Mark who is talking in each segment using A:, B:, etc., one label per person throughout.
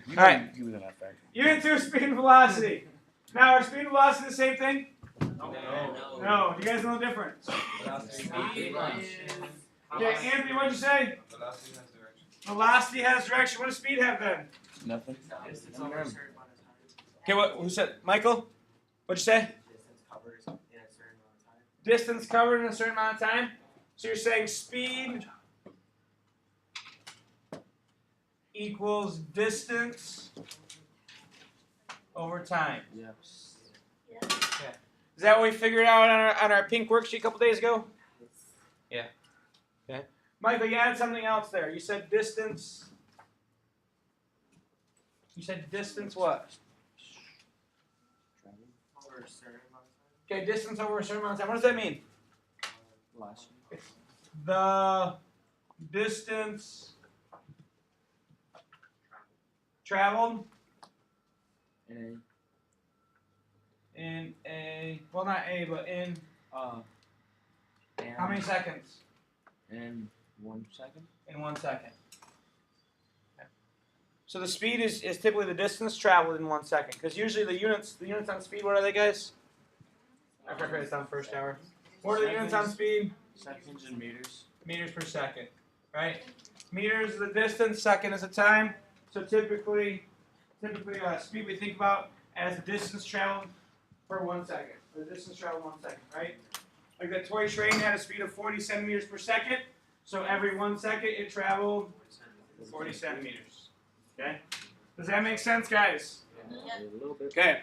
A: All right. Unit 2, speed and velocity. Now, are speed and velocity the same thing? No. Do you guys know the difference? Okay, Anthony, what'd you say? Velocity has direction. What does speed have then?
B: Nothing.
A: Okay, who said? Michael? What'd you say? Distance covered in a certain amount of time. So you're saying speed equals distance over time.
B: Yes.
A: Okay. Is that what we figured out on our pink worksheet a couple days ago? Yeah. Okay. Michael, you added something else there. You said distance. You said distance what?
C: Over a certain amount of time.
A: Okay, distance over a certain amount of time. What does that mean?
B: Velocity.
A: It's the distance traveled in a, well, not a, but in how many seconds?
B: In 1 second.
A: In 1 second. Okay. So the speed is typically the distance traveled in 1 second, because usually the units on speed, what are they, guys? I forgot to write this down first hour. What are the units on speed?
B: Seconds and meters.
A: Meters per second, right? Meters is the distance, second is the time. So typically speed we think about as the distance traveled for 1 second. The distance traveled 1 second, right? Like that toy train had a speed of 40 centimeters per second. So every 1 second it traveled 40 centimeters. Okay? Does that make sense, guys?
B: Yeah. A little bit.
A: Okay.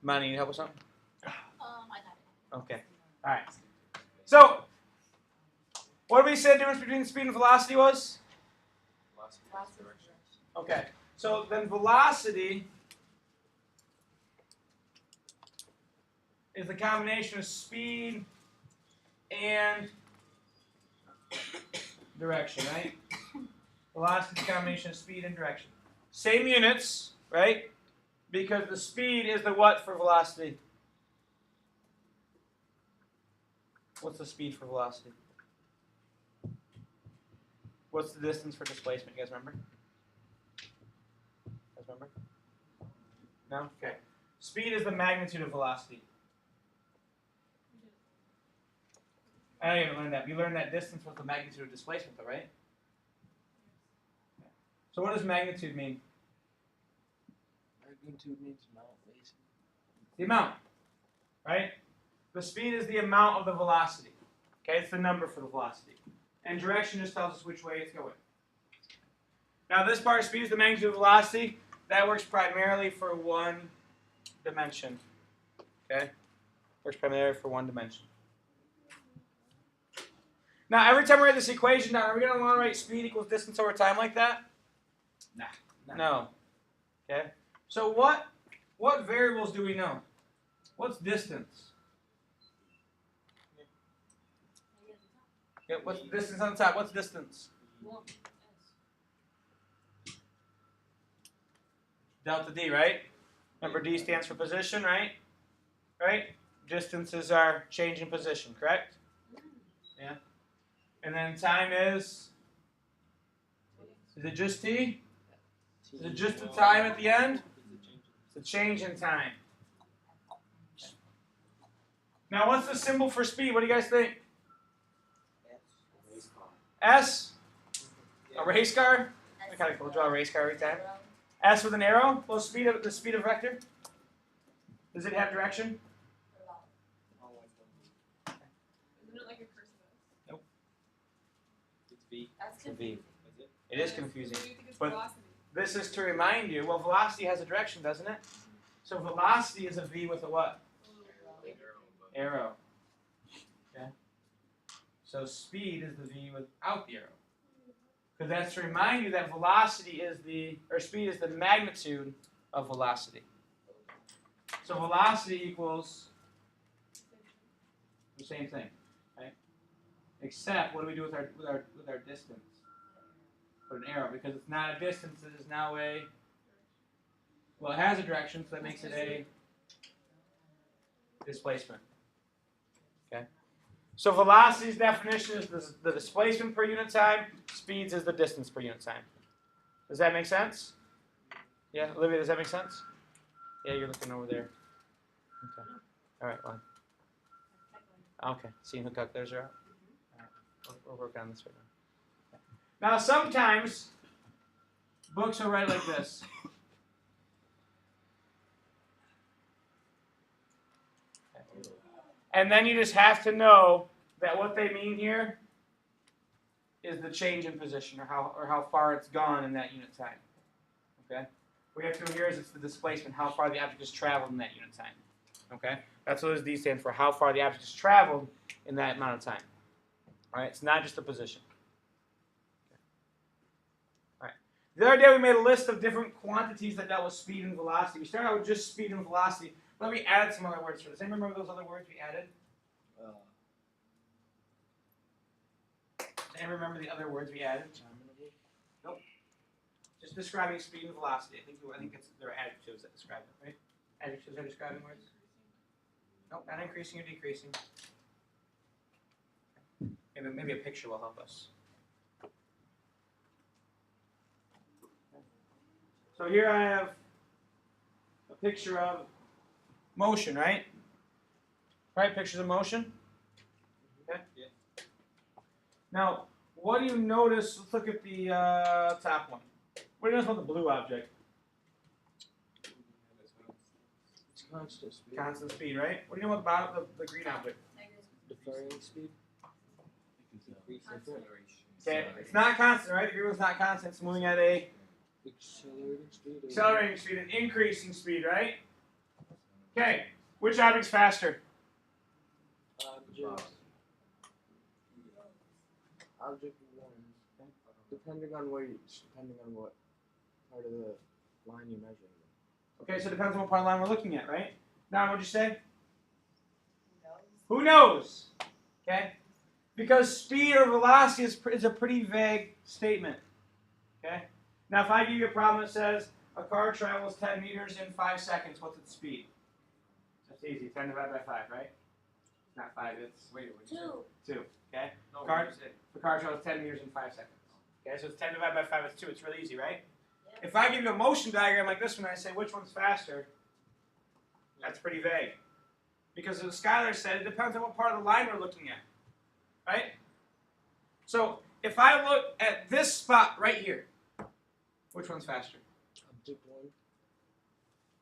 A: Money, you need help with something?
D: I got it.
A: Okay. All right. So, what did we say the difference between speed and velocity was? Okay. So then velocity is the combination of speed and direction, right? Velocity is the combination of speed and direction. Same units, right? Because the speed is the what for velocity? What's the speed for velocity? What's the distance for displacement? You guys remember? No? Okay. Speed is the magnitude of velocity. I didn't even learn that. You learned that distance was the magnitude of displacement, though, right? So what does magnitude mean?
B: Magnitude means amount, basically.
A: The amount, right? The speed is the amount of the velocity. Okay, it's the number for the velocity. And direction just tells us which way it's going. Now this part of speed is the magnitude of velocity. That works primarily for one dimension. Okay? Works primarily for one dimension. Now every time we write this equation down, are we going to want to write speed equals distance over time like that? Nah. No. Okay? So what variables do we know? What's distance? Yeah, what's distance on the top? What's distance? Delta D, right? Remember D stands for position, right? Right? Distance is our change in position, correct? Yeah. And then time is it just T? Is it just the time at the end? It's a change in time. Now what's the symbol for speed? What do you guys think? S? A race car? I kind of cool. Draw a race car every time. S with an arrow? Well, the speed of vector? Does it have direction?
D: Isn't it like a cursive S?
A: Nope.
C: It's V.
D: That's
A: It's a V.
D: confusing.
C: Is it?
A: It is confusing.
D: So you think it's
A: But
D: velocity?
A: this is to remind you, well, velocity has a direction, doesn't it? So velocity is a V with a what? Arrow. Okay. So speed is the V without the arrow. Because that's to remind you that velocity is speed is the magnitude of velocity. So velocity equals the same thing, right? Except what do we do with our distance? Put an arrow, because it's not a distance, it is now a, well, it has a direction, so that makes it a displacement. Okay? So velocity's definition is the displacement per unit time. Speeds is the distance per unit time. Does that make sense? Yeah, Olivia, does that make sense? Yeah, you're looking over there. Okay. All right, fine. Okay, seeing the calculators are out? All right, we'll work on this right now. Now, sometimes books will write like this. And then you just have to know that what they mean here is the change in position or how far it's gone in that unit time. Okay? What we have to know here is it's the displacement, how far the object has traveled in that unit time. Okay? That's what D stands for, how far the object has traveled in that amount of time. All right? It's not just the position. Okay. All right. The other day we made a list of different quantities that dealt with speed and velocity. We started out with just speed and velocity, but we added some other words for this. Anyone remember those other words we added? Does anyone remember the other words we added? Nope. Just describing speed and velocity. I think there are adjectives that describe it, right? Adjectives are describing words. Nope, not increasing or decreasing. Maybe a picture will help us. So here I have a picture of motion, right? Right, pictures of motion. Okay.
C: Yeah.
A: Now, what do you notice? Let's look at the top one. What do you notice about the blue object?
B: It's constant speed.
A: Constant speed, right? What do you know about the green object?
B: Deferring speed.
A: Okay, it's not constant, right? The green one's not constant. It's moving at a
B: Accelerating speed.
A: accelerating speed, an increasing speed, right? Okay, which object's faster?
B: Object one. Depending on what part of the line you're measuring.
A: Okay, so it depends on what part of the line we're looking at, right? Now, what'd you say? Who knows? Okay? Because speed or velocity is a pretty vague statement. Okay? Now, if I give you a problem that says a car travels 10 meters in 5 seconds, what's its speed? That's easy. 10 divided by 5, right? Not 5, it's...
C: Wait, what did you say?
A: 2. Okay?
C: No,
A: Car-
C: what did you say?
A: The car travels 10 meters in 5 seconds. Okay, so it's 10 divided by 5, it's 2. It's really easy, right? Yeah. If I give you a motion diagram like this one, I say which one's faster, that's pretty vague. Because as Skylar said, it depends on what part of the line we're looking at. Right? So, if I look at this spot right here, which one's faster?
B: Object one.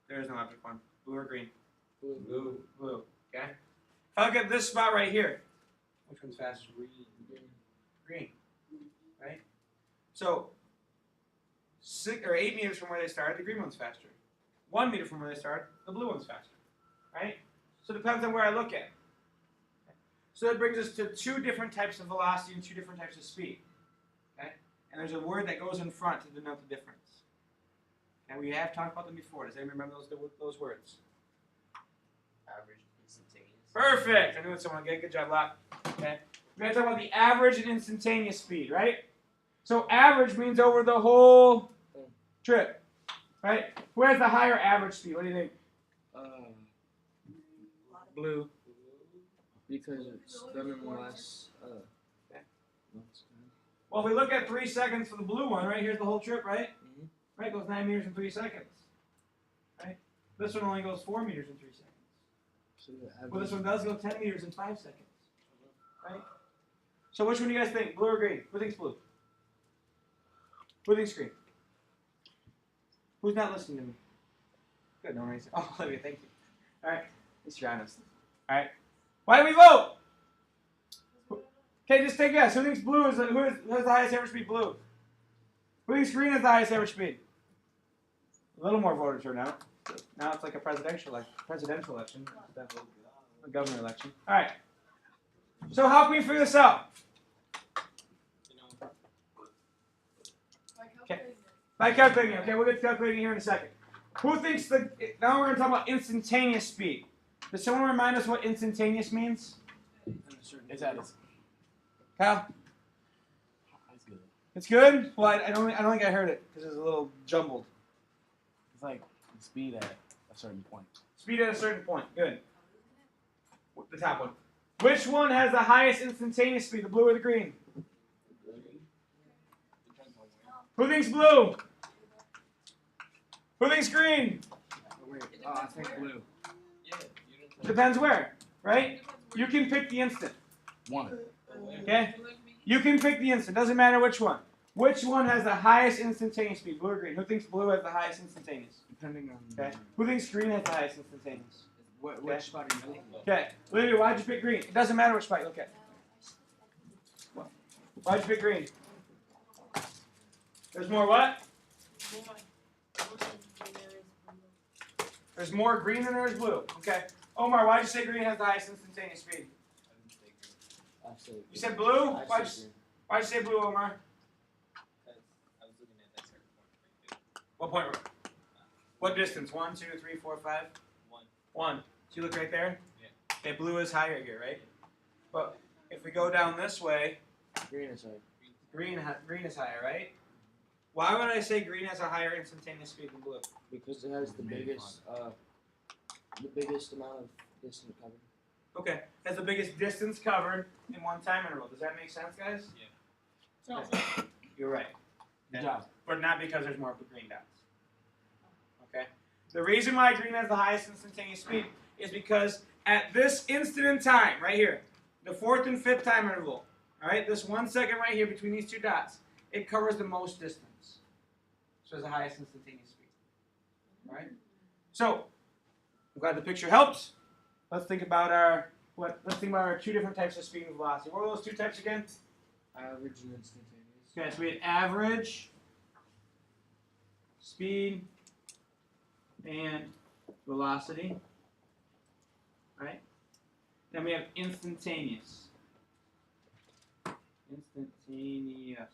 A: There is no object one. Blue or green?
B: Blue.
A: Blue. Okay? If I look at this spot right here, which one's faster? Green. Right? So, 6 or 8 meters from where they started, the green one's faster. 1 meter from where they started, the blue one's faster. Right? So it depends on where I look at. So that brings us to 2 different types of velocity and 2 different types of speed. Okay? And there's a word that goes in front to denote the difference. And we have talked about them before. Does anyone remember those words?
C: Average, instantaneous.
A: Perfect. I knew it someone. Good job, Locke. Okay. We're going to talk about the average and instantaneous speed, right? So average means over the whole trip, right? Who has the higher average speed? What do you think? Blue.
B: Because it's done in less.
A: Well, if we look at 3 seconds for the blue one, right? Here's the whole trip, right?
B: Mm-hmm.
A: Right, it goes 9 meters in 3 seconds. Right? This one only goes 4 meters in 3 seconds.
B: So the average.
A: Well, this one does go 10 meters in 5 seconds. Right? So which one do you guys think? Blue or green? Who thinks blue? Who thinks green? Who's not listening to me? Good, no worries. Oh, Olivia, thank you. All right, at least you're honest. All right. Why do we vote? Okay, just take a guess. Who thinks blue is who has the highest average speed? Blue. Who thinks green has the highest average speed? A little more voter turnout. Now it's like a presidential election instead of a governor election. All right. So how can we figure this out? By calculating. Okay, we'll get to calculating here in a second. Who thinks now we're going to talk about instantaneous speed. Does someone remind us what instantaneous means? Kyle?
E: That's good.
A: It's good? Well, I don't think I heard it because it's a little jumbled.
E: It's like speed at a certain point.
A: Speed at a certain point. Good. The top one. Which one has the highest instantaneous speed, the blue or the green? Who thinks blue? Who thinks green?
B: Wait, I think blue.
C: Yeah, you didn't
A: Depends where, right? You can pick the instant.
E: One.
A: Okay? You can pick the instant. Doesn't matter which one. Which one has the highest instantaneous speed, blue or green? Who thinks blue has the highest instantaneous?
B: Depending on
A: Okay. Who thinks green has the highest instantaneous?
B: which spot are you looking at?
A: Okay. Olivia, why'd you pick green? It doesn't matter which spot you look at. Why'd you pick green? There's more what? There's more green than there is blue. Okay. Omar, why'd you say green has the highest instantaneous speed?
B: Absolutely.
A: You said blue?
B: I
A: Why'd
B: said
A: you,
B: green.
A: why'd you say blue, Omar?
C: I was looking at that certain point.
A: What point? What distance? 1, 2, 3, 4, 5?
C: 1.
A: 1. So you look right there?
C: Yeah.
A: Okay, blue is higher here, right? But if we go down this way,
B: Green is high.
A: green is higher, right? Why would I say green has a higher instantaneous speed than blue?
B: Because it has the biggest amount of distance covered.
A: Okay, has the biggest distance covered in one time interval. Does that make sense, guys?
C: Yeah.
A: Okay. You're right.
B: Good job.
A: But not because there's more green dots. Okay? The reason why green has the highest instantaneous speed is because at this instant in time, right here, the 4th and 5th time interval, all right, this 1 second right here between these two dots, it covers the most distance. So it's the highest instantaneous speed. All right? So, I'm glad the picture helped. Let's think about our two different types of speed and velocity. What were those two types again?
B: Average and instantaneous.
A: Okay, so we had average, speed, and velocity. Right? Then we have instantaneous. Instantaneous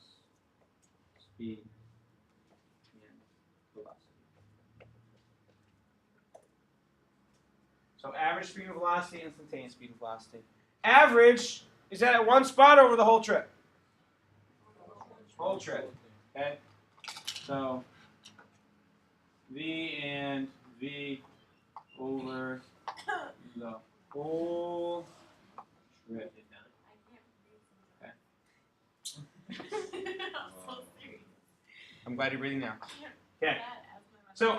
A: speed and velocity. So average speed and velocity, instantaneous speed and velocity. Average is that at one spot or over the whole trip? Whole trip. Okay? So V and V over the whole trip. I'm glad you're breathing now. Okay. So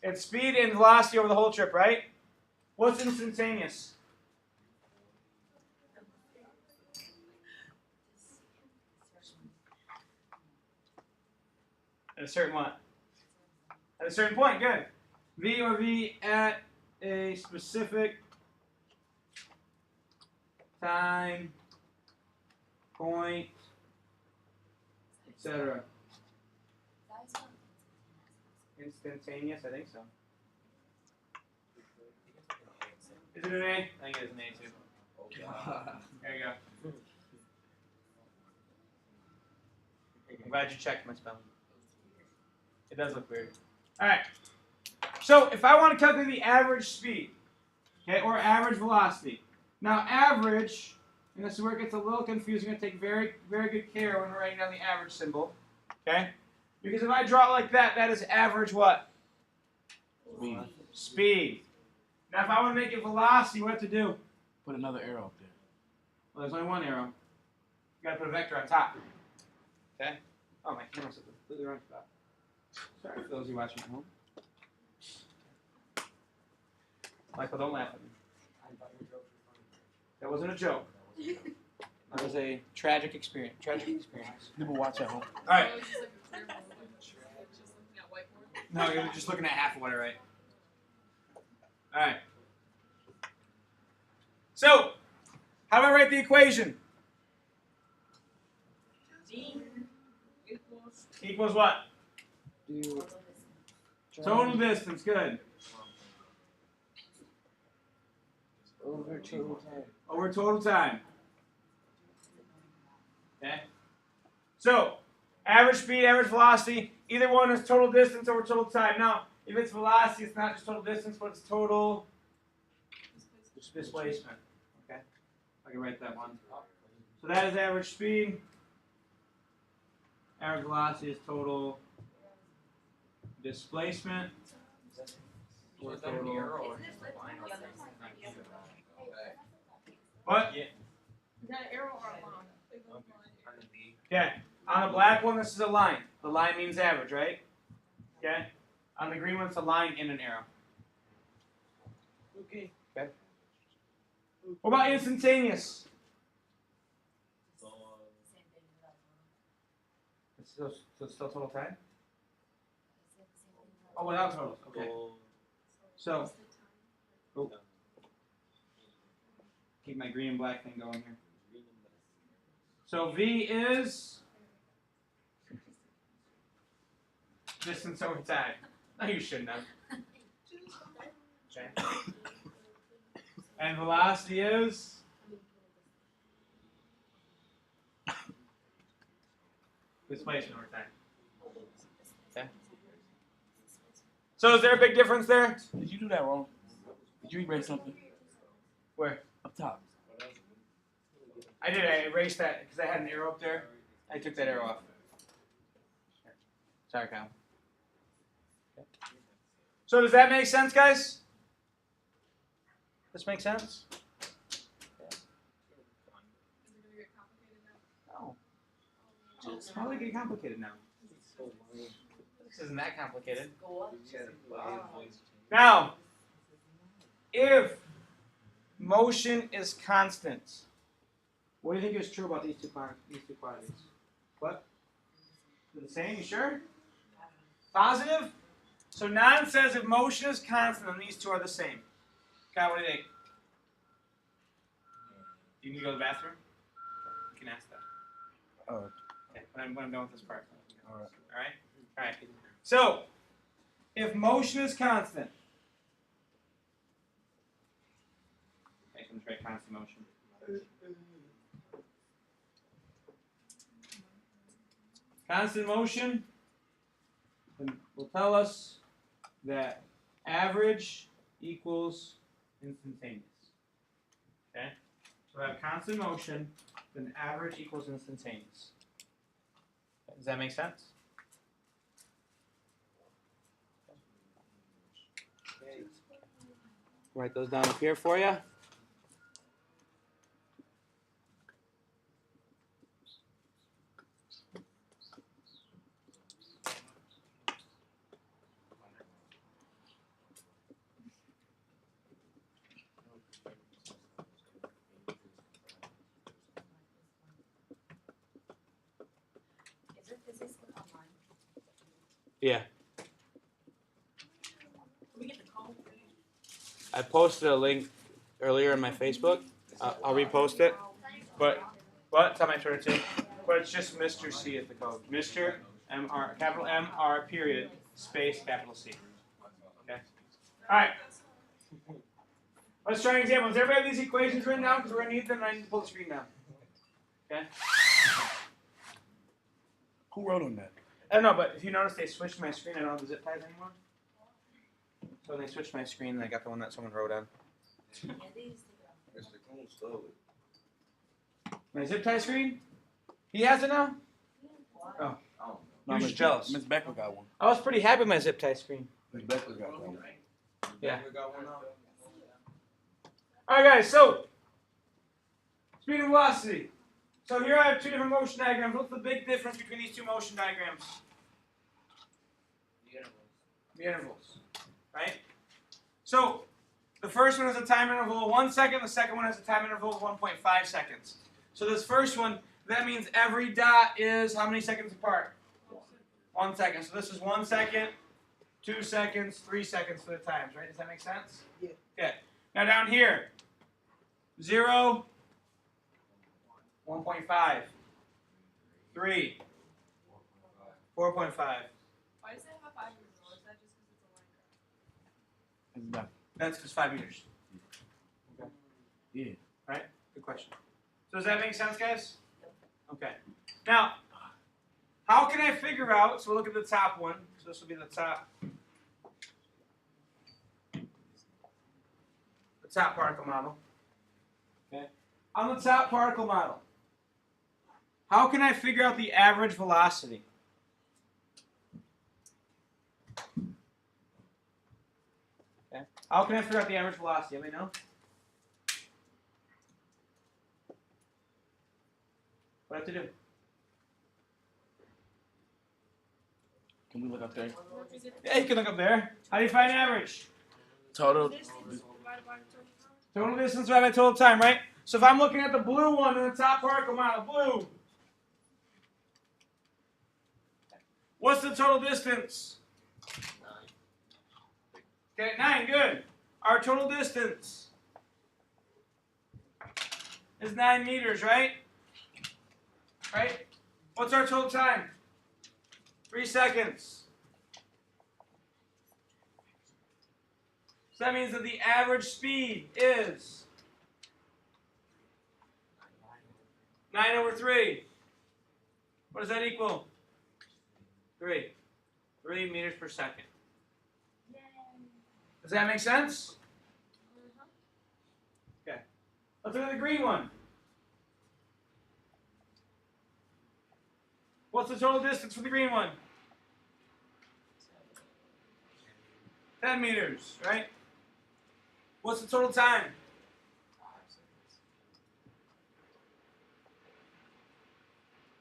A: it's speed and velocity over the whole trip, right? What's instantaneous? At a certain what? At a certain point, good. V or V at a specific time, point, etc. Instantaneous, I think so. Is it an A? I think it is an A too. There you go. I'm glad you checked my spelling. It does look weird. Alright. So if I want to calculate the average speed, okay, or average velocity. Now average, and this is where it gets a little confusing, I'm going to take very, very good care when we're writing down the average symbol. Okay? Because if I draw it like that, that is average what?
E: Speed.
A: Speed. Now if I want to make it velocity, what do I have to do?
E: Put another arrow up there.
A: Well, there's only one arrow. You got to put a vector on top. Okay? Oh, my camera's completely wrong spot. Sorry for those who are watching at home. Michael, don't laugh at me. That wasn't a joke. That was a tragic experience.
E: People watch at home.
A: All right.
D: Oh, it's just like a clear board. Just looking at whiteboard.
A: No, you're just looking at half of what I write. All right. So, how do I write the equation?
D: G equals
A: Equals what?
B: Do
A: Total distance. Good.
B: over total time.
A: Over total time. Okay. So, average speed, average velocity. Either one is total distance over total time. Now, if it's velocity, it's not just total distance, but it's total displacement. Okay. I can write that one. So that is average speed. Average velocity is total displacement. Or total What?
C: Yeah.
D: Is that an arrow or a line?
C: On the V.
A: Okay. On the black one, this is a line. The line means average, right? Okay. On the green one, it's a line and an arrow.
B: Okay.
A: Okay. What about instantaneous?
C: So,
A: It's still total time? Oh, without totals. Okay. So, oh, keep my green and black thing going here. So V is distance over time. No, you shouldn't have. Okay. And velocity is displacement over time. Okay. So is there a big difference there?
E: Did you do that wrong? Did you erase something?
A: Where?
E: Up top.
A: I did. I erased that because I had an arrow up there. I took that arrow off. Sorry, Kyle. Okay. So does that make sense, guys? This make sense?
D: Is it gonna get complicated now?
A: No. It's probably getting complicated now. This isn't that complicated. Now, if motion is constant, what do you think is true about these two quantities? What? They're the same? You sure? Positive? So non says if motion is constant, then these two are the same. Kyle, what do you think? You need to go to the bathroom? You can ask that.
E: Oh.
A: Okay, when I'm done with this part.
E: All right.
A: Alright? Alright. So, if motion is constant, okay, I'm just write constant motion. Constant motion will tell us that average equals instantaneous. Okay? So I have constant motion, then average equals instantaneous. Does that make sense? Write those down up here for you.
D: Is this online?
A: Yeah.
D: Can we get the code?
A: I posted a link earlier in my Facebook. I'll repost it. But it's on my Twitter too. But it's just Mr. C at the code. Mr. MR, capital MR period, space, capital C. Okay? Alright. Let's try an example. Does everybody have these equations written down? Because we're going to need them and I need to pull the screen down. Okay?
E: Who wrote on that?
A: I don't know, but if you notice they switched my screen, I don't have the zip ties anymore. So when they switched my screen, and I got the one that someone wrote on. My zip tie screen? He has it now? Oh. You're just jealous.
E: Miss Becker got one.
A: I was pretty happy with my zip tie screen.
E: Miss Becker got one.
A: Yeah. Alright guys, so speed and velocity. So here I have two different motion diagrams. What's the big difference between these two motion diagrams? The intervals. Right? So the first one has a time interval of 1 second, the second one has a time interval of 1.5 seconds. So this first one, that means every dot is how many seconds apart? 1 second. So this is 1 second, 2 seconds, 3 seconds for the times, right? Does that make sense?
B: Yeah.
A: Okay. Now down here, 0, 1.5, 3, 4.5.
D: Why does it have 5 years old? Is that just because it's a line graph?
E: It's done.
A: That's because 5 meters. Okay.
E: Yeah.
A: Right? Good question. So does that make sense, guys? Okay. Now, how can I figure out, so we'll look at the top one. So this will be the top particle model. Okay. On the top particle model, how can I figure out the average velocity? Okay. How can I figure out the average velocity? Anybody know? What do I have to do?
E: Can we look up there?
A: Yeah, you can look up there. How do you find average?
E: Total.
D: Distance divided by total time.
A: Total distance divided by total time, right? So if I'm looking at the blue one in the top particle mile, blue. What's the total distance? 9. Okay, 9, good. Our total distance is 9 meters, right? Right? What's our total time? 3 seconds. So that means that the average speed is 9 over 3. What does that equal? 3. 3 meters per second. Does that make sense? Okay. Let's look at the green one. What's the total distance for the green one? 10 meters, right? What's the total time?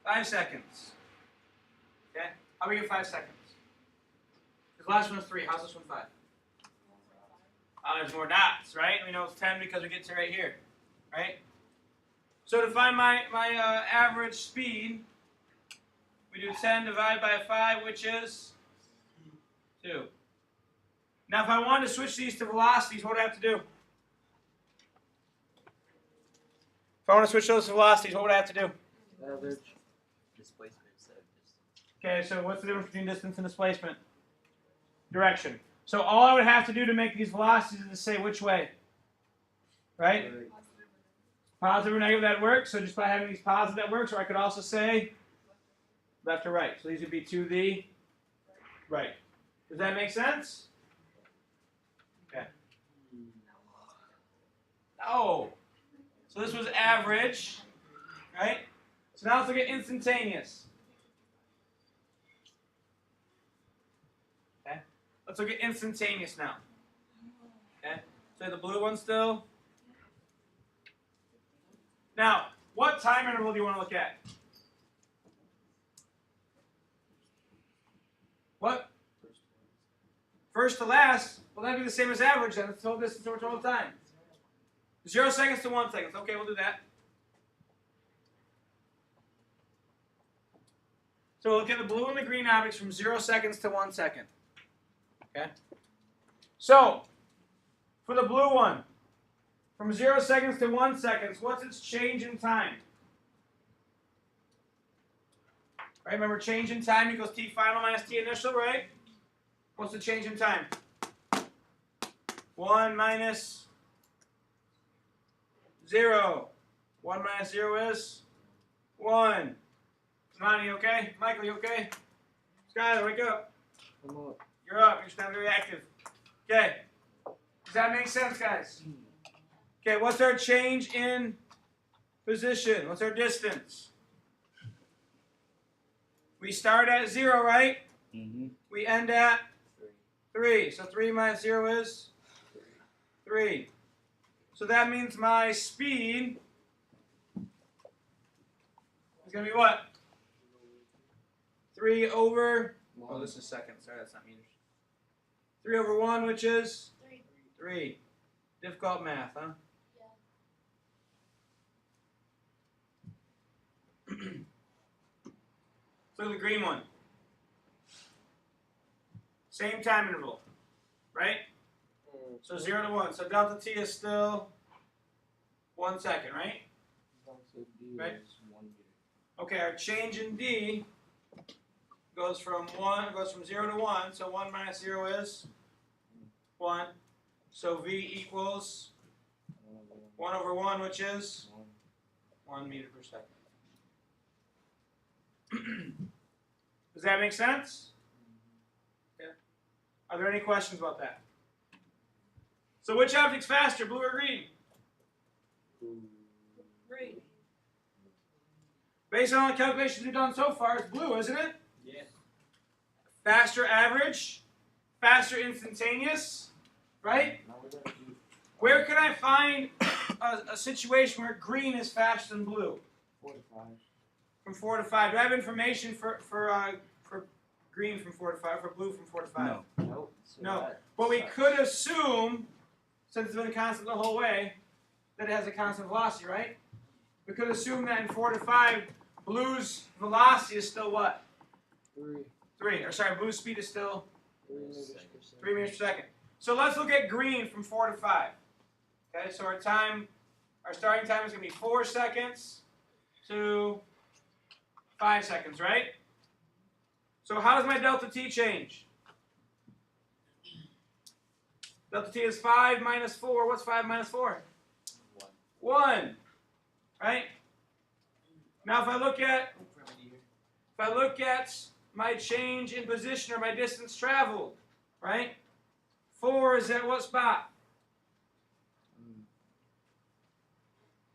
A: 5 seconds. Okay? How we get 5 seconds? The last one is 3. How's this one 5? There's more dots, right? We know it's 10 because we get to right here, right? So to find my average speed, we do 10 divided by 5, which is 2. Now, if I wanted to switch these to velocities, what would I have to do? If I want to switch those to velocities, what would I have to do?
B: Average.
C: Displacement instead of distance.
A: Okay, so what's the difference between distance and displacement? Direction. So all I would have to do to make these velocities is to say which way. Right? Positive or negative, that works. So just by having these positive, that works. Or I could also say left or right. So these would be to the right. Does that make sense? Okay. Oh. So this was average. Right? So now let's look at instantaneous. Okay? Let's look at instantaneous now. Okay? So the blue one still. Now, what time interval do you want to look at? What? First to last. Well, that'd be the same as average then. It's total distance over total time. 0 seconds to 1 second. Okay, we'll do that. So we'll look at the blue and the green objects from 0 seconds to 1 second. Okay? So, for the blue one, from 0 seconds to 1 second, what's its change in time? Right, remember change in time equals t final minus t initial, right? What's the change in time? 1 minus 0. 1 minus 0 is 1. Samani, you okay? Michael, you okay? Skylar, wake up.
B: I'm up.
A: You're up. You're not very active. Okay. Does that make sense, guys? Okay, what's our change in position? What's our distance? We start at 0, right?
E: Mm-hmm.
A: We end at 3. So 3 minus 0 is 3. So that means my speed is going to be what? 3 over... Oh, this is seconds. Sorry, that's not meters. 3 over 1, which is? 3. Difficult math, huh? Look at the green one. Same time interval, right? So 0 to 1. So delta t is still 1 second, right? Right. Okay, our change in d goes from 0 to 1. So 1 minus 0 is 1. So v equals 1 over 1, which is 1 meter per second. Does that make sense? Yeah. Are there any questions about that? So which object's faster, blue or green?
D: Green.
A: Based on all the calculations we've done so far, it's blue, isn't it?
C: Yeah.
A: Faster average, faster instantaneous, right? Where can I find a situation where green is faster than blue?
B: 45.
A: from 4 to 5. Do I have information for green from 4 to 5, for blue from 4 to 5?
E: No.
B: Nope. So
A: No.
B: that
A: But we
B: sucks.
A: could assume, since it's been a constant the whole way, that it has a constant velocity, right? We could assume that in 4 to 5, blue's velocity is still what?
B: 3
A: blue's speed is still
B: meters per second.
A: 3 meters per second. So let's look at green from 4 to 5. Okay, so our starting time is going to be 4 seconds to 5 seconds, right? So how does my delta t change? Delta t is 5 minus 4. What's 5 minus 4? 1. Right? Now if I look at my change in position or my distance traveled, right? 4 is at what spot?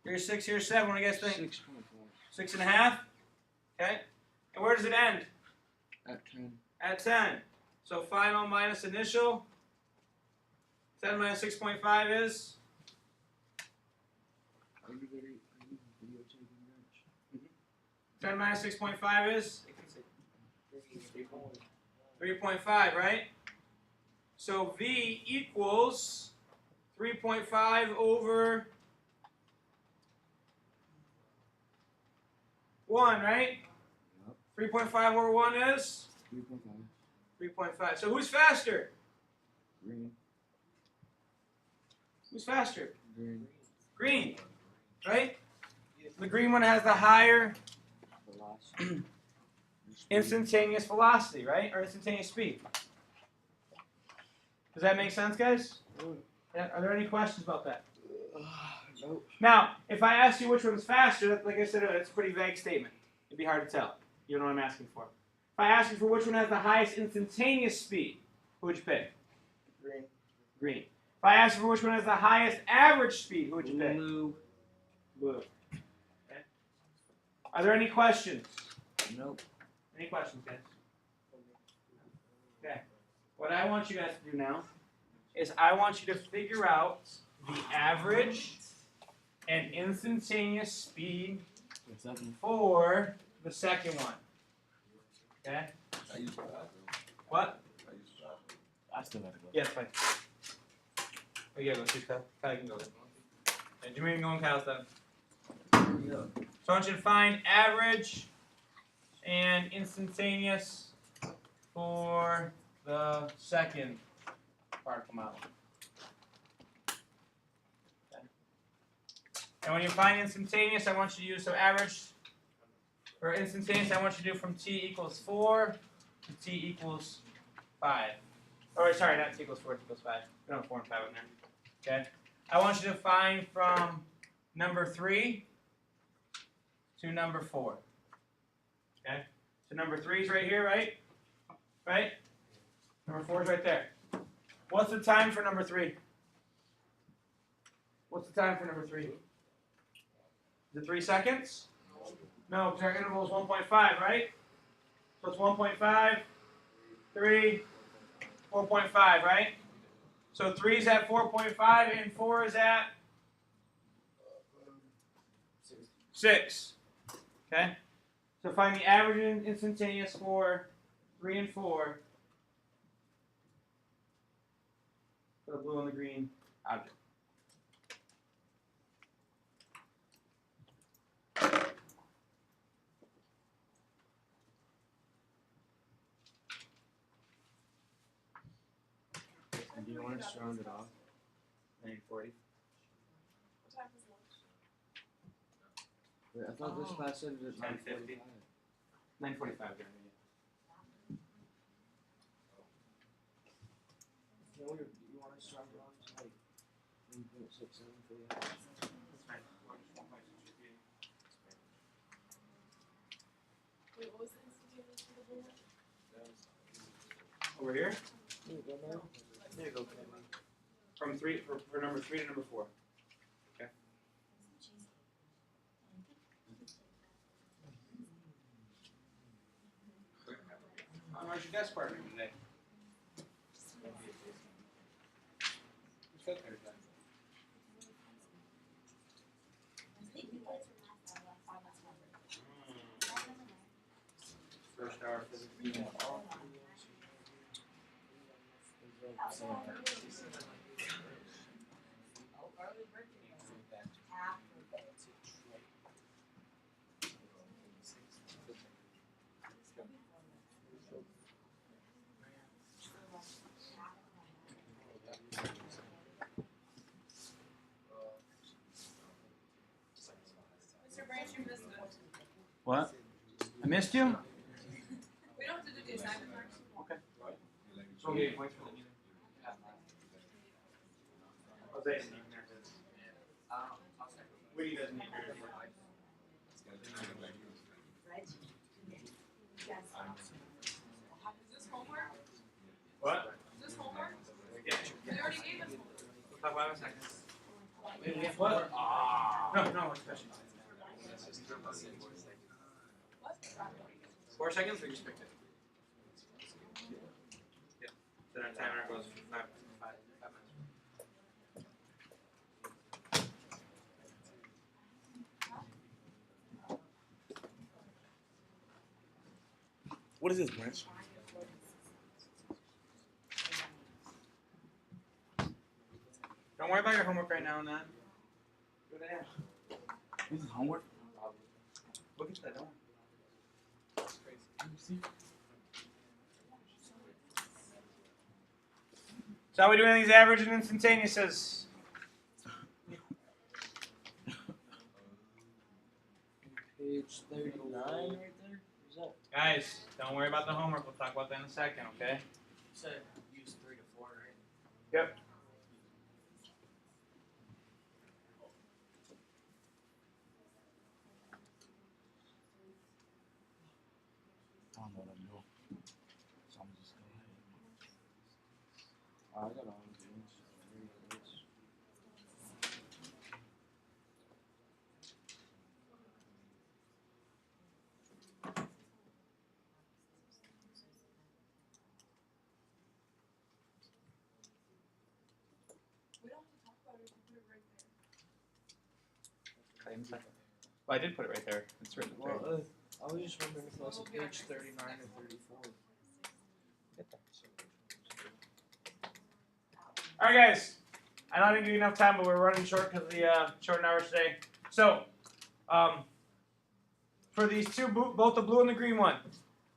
A: Here's 6, here's 7. What do you guys think?
B: 6.4.
A: 6.5. Okay. And where does it end?
B: At 10.
A: At 10. So final minus initial. 10 minus 6.5 is?
B: Are you videotaping Branch?
A: 10 minus 6.5 is? 3.5, right? So V equals 3.5 over 1, right? 3.5 over 1 is?
B: 3.5.
A: 3.5. So who's faster?
B: Green.
A: Who's faster?
B: Green.
A: Green, right? The green one has the higher
B: Velocity.
A: instantaneous velocity, right? Or instantaneous speed. Does that make sense, guys? Yeah. Are there any questions about that?
B: Nope.
A: Now, if I ask you which one's faster, like I said, it's a pretty vague statement. It'd be hard to tell. You know what I'm asking for. If I ask you for which one has the highest instantaneous speed, who would you pick?
B: Green.
A: Green. If I ask you for which one has the highest average speed, who would you pick?
B: Blue.
A: Blue. Okay. Are there any questions?
B: Nope.
A: Any questions, guys? Okay. What I want you guys to do now is I want you to figure out the average and instantaneous speed for the second one. Okay?
F: I use the bathroom.
A: What?
F: I use the bathroom.
E: I still gotta go.
A: Yeah, it's fine. Oh, you gotta go too, Kyle. Kyle, you can go there. Yeah, Jimmy can go and Kyle's done. So I want you to find average and instantaneous for the second particle model. Okay. And when you find instantaneous, I want you to use so average for instantaneous. I want you to do from t equals 4 to t equals 5. Or sorry, not t equals 4, t equals 5. We don't have 4 and 5 in there. Okay. I want you to find from number 3 to number 4. Okay. So number 3 is right here, right? Right? Number 4 is right there. What's the time for number 3? What's the time for number 3? Is it 3 seconds? No, because our interval is 1.5, right? So it's 1.5, 3, 4.5, right? So 3 is at 4.5 and 4 is at 6. Okay? So find the average and instantaneous for 3 and 4 for the blue and the green object.
B: And do you want to just round it off?
A: 9:40.
D: What time is lunch?
B: Wait, I thought this class said it at
A: 10:50.
B: 9:45.
A: 9:45.
B: You want to just round it off to like 1.67 for the hour?
A: That's fine.
D: Wait, what was the instantaneous for the blue one?
A: Over here?
B: There you go, man.
A: There you go. From 3 for number 3 to number 4. Okay. How's your desk partner today? Who's got there today? first hour of physics meeting.
D: Mr. Branch, you missed it.
A: What? I missed you?
D: We don't have to do the assignment marks.
A: Okay. So we'll get points for the meeting. Jose doesn't even have this. Woody doesn't even have this.
D: Is this homework?
A: What?
D: Is this homework?
A: Yeah.
D: We already gave us homework.
A: We'll talk about it in a second. What? No, it's special.
D: What?
A: 4 seconds, or you just picked it? Yeah. Then our timer goes 5 minutes.
E: What is this, Branch?
A: Don't worry about your homework right now, man. Go to Ash.
E: This is homework?
A: Look at that, don't worry. So how are we doing these average and instantaneouses?
B: Page 39 right there? Is that?
A: Guys, don't worry about the homework. We'll talk about that in a second, okay?
B: You said use 3 to 4, right?
A: Yep.
E: I don't know what I'm doing. So I'm just going ahead.
B: I got all of these.
D: We don't have to talk about it if you put it right there.
A: Okay, in a second. Well, I did put it right there. It's written there.
B: Well, I was just wondering if it was page 39 or 34.
A: All right, guys. I don't think give you enough time, but we're running short because of the short hours today. So, for these two, both the blue and the green one,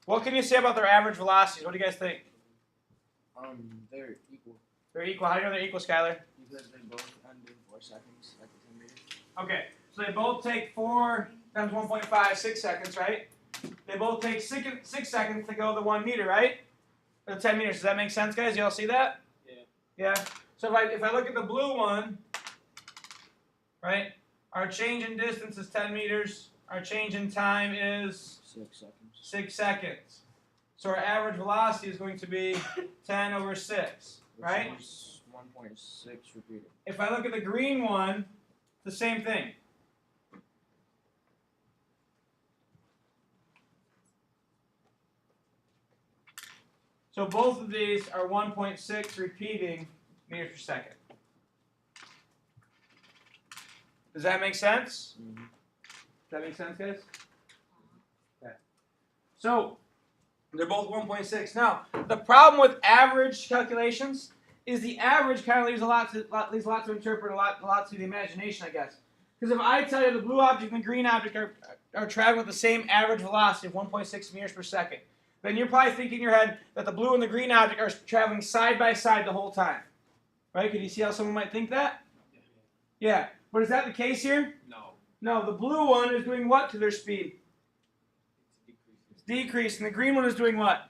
A: what can you say about their average velocities? What do you guys think?
B: They're equal
A: They're equal. How do you know they're equal, Skylar?
B: because they both end in 4 seconds at the 10 meters.
A: Okay, so they both take 4 times 1.5, 6 seconds, right? They both take 6 seconds to go the 1 meter, right? Or the 10 meters. Does that make sense, guys? You all see that?
C: Yeah.
A: Yeah. So if I look at the blue one, right? Our change in distance is 10 meters. Our change in time is
B: 6 seconds.
A: 6 seconds. So our average velocity is going to be 10 over 6, right?
B: Which is 1.6 repeated.
A: If I look at the green one, the same thing. So both of these are 1.6 repeating meters per second. Does that make sense?
B: Mm-hmm.
A: Does that make sense, guys? Okay. So they're both 1.6. Now, the problem with average calculations is the average kind of leaves a lot to interpret, a lot to the imagination, I guess. Because if I tell you the blue object and the green object are traveling with the same average velocity of 1.6 meters per second, then you're probably thinking in your head that the blue and the green object are traveling side by side the whole time. Right? Can you see how someone might think that? Yeah. But is that the case here?
C: No.
A: No, the blue one is doing what to their speed? It's decreasing. The green one is doing what?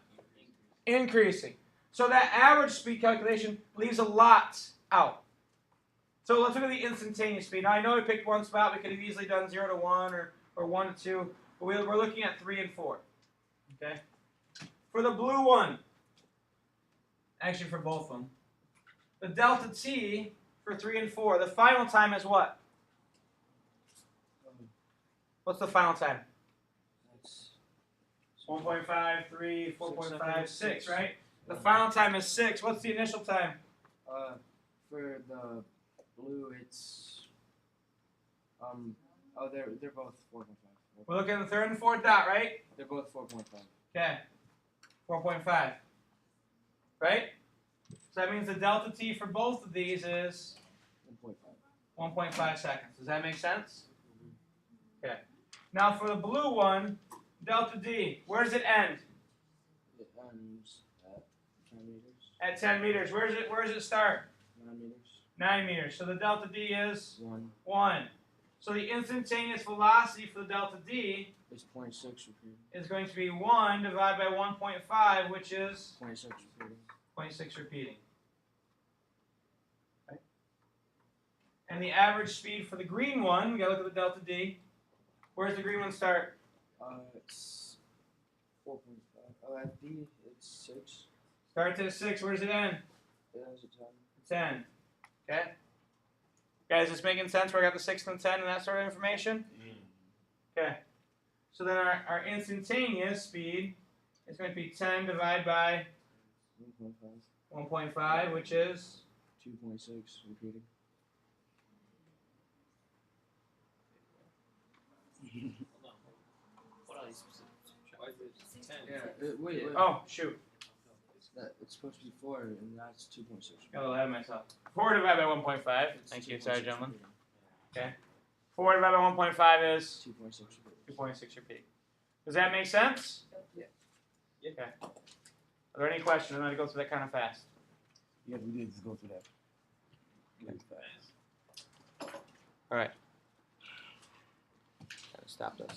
A: Increasing. So that average speed calculation leaves a lot out. So let's look at the instantaneous speed. Now I know we picked one spot. We could have easily done 0 to 1 or 1 to 2. But we're looking at 3 and 4. Okay? For the blue one, actually for both of them, the delta t for 3 and 4, the final time is what? What's the final time?
B: That's
A: 1.5, 3, 4.5, 6,
B: 6,
A: right? The final time is 6. What's the initial time?
B: for the blue, it's they're both 4.5.
A: We're looking at the third and fourth dot, right?
B: They're both 4.5.
A: Okay. 4.5. Right? So that means the delta t for both of these is
B: 1.5.
A: 1.5 seconds. Does that make sense? Okay. Now for the blue one, delta d, where does it end?
B: It ends at 10 meters.
A: At 10 meters. Where does it start?
B: 9 meters.
A: 9 meters. So the delta d is
B: 1
A: 1. So the instantaneous velocity for the delta d
B: is 0.6 repeating.
A: is going to be 1 divided by 1.5, which is
B: 0.6 repeating.
A: 0.6 repeating. Right? And the average speed for the green one, we gotta look at the delta d. Where does the green one start?
B: It's 4.5. Oh, at D, it's 6.
A: Starts at 6. Where does it end?
B: It ends at 10.
A: 10. Okay? Guys, is this making sense where I got the 6 and the 10 and that sort of information? Okay. So then our instantaneous speed is going to be 10 divided by
B: 1.5.
A: 1.5, which is
B: 2.6 repeating.
C: Hold on. What are these specifics? Why is it 10?
B: Yeah. Wait.
A: oh shoot,
B: It's supposed to be 4, and that's 2.6.
A: got a little ahead of myself. 4 divided by 1.5.
B: It's
A: Thank you,
B: 2.6
A: sorry, gentlemen.
B: repeating.
A: 4 divided by 1.5 is
B: 2.6 repeating.
A: 2.6 repeat. Does that make sense?
B: Yeah.
A: Okay. Are there any questions? I'm going to go through that kind of fast.
E: Yeah, we did just go through that. Really fast.
A: All right. Gotta stop this.